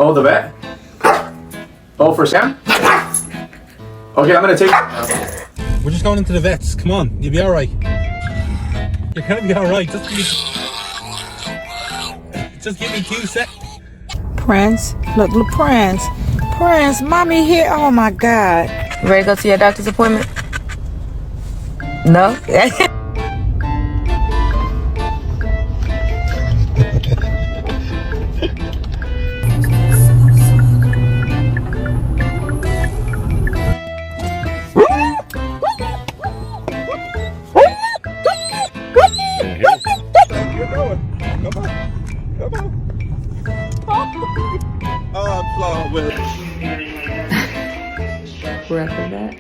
Oh, the vet? Oh, for Sam? Okay, I'm gonna take... We're just going into the vets. Come on, you'll be alright. You're gonna be alright. Just give me 2 seconds. Prince, look, Prince. Prince, mommy here. Oh my God. Ready to go to your doctor's appointment? No? Breath of that.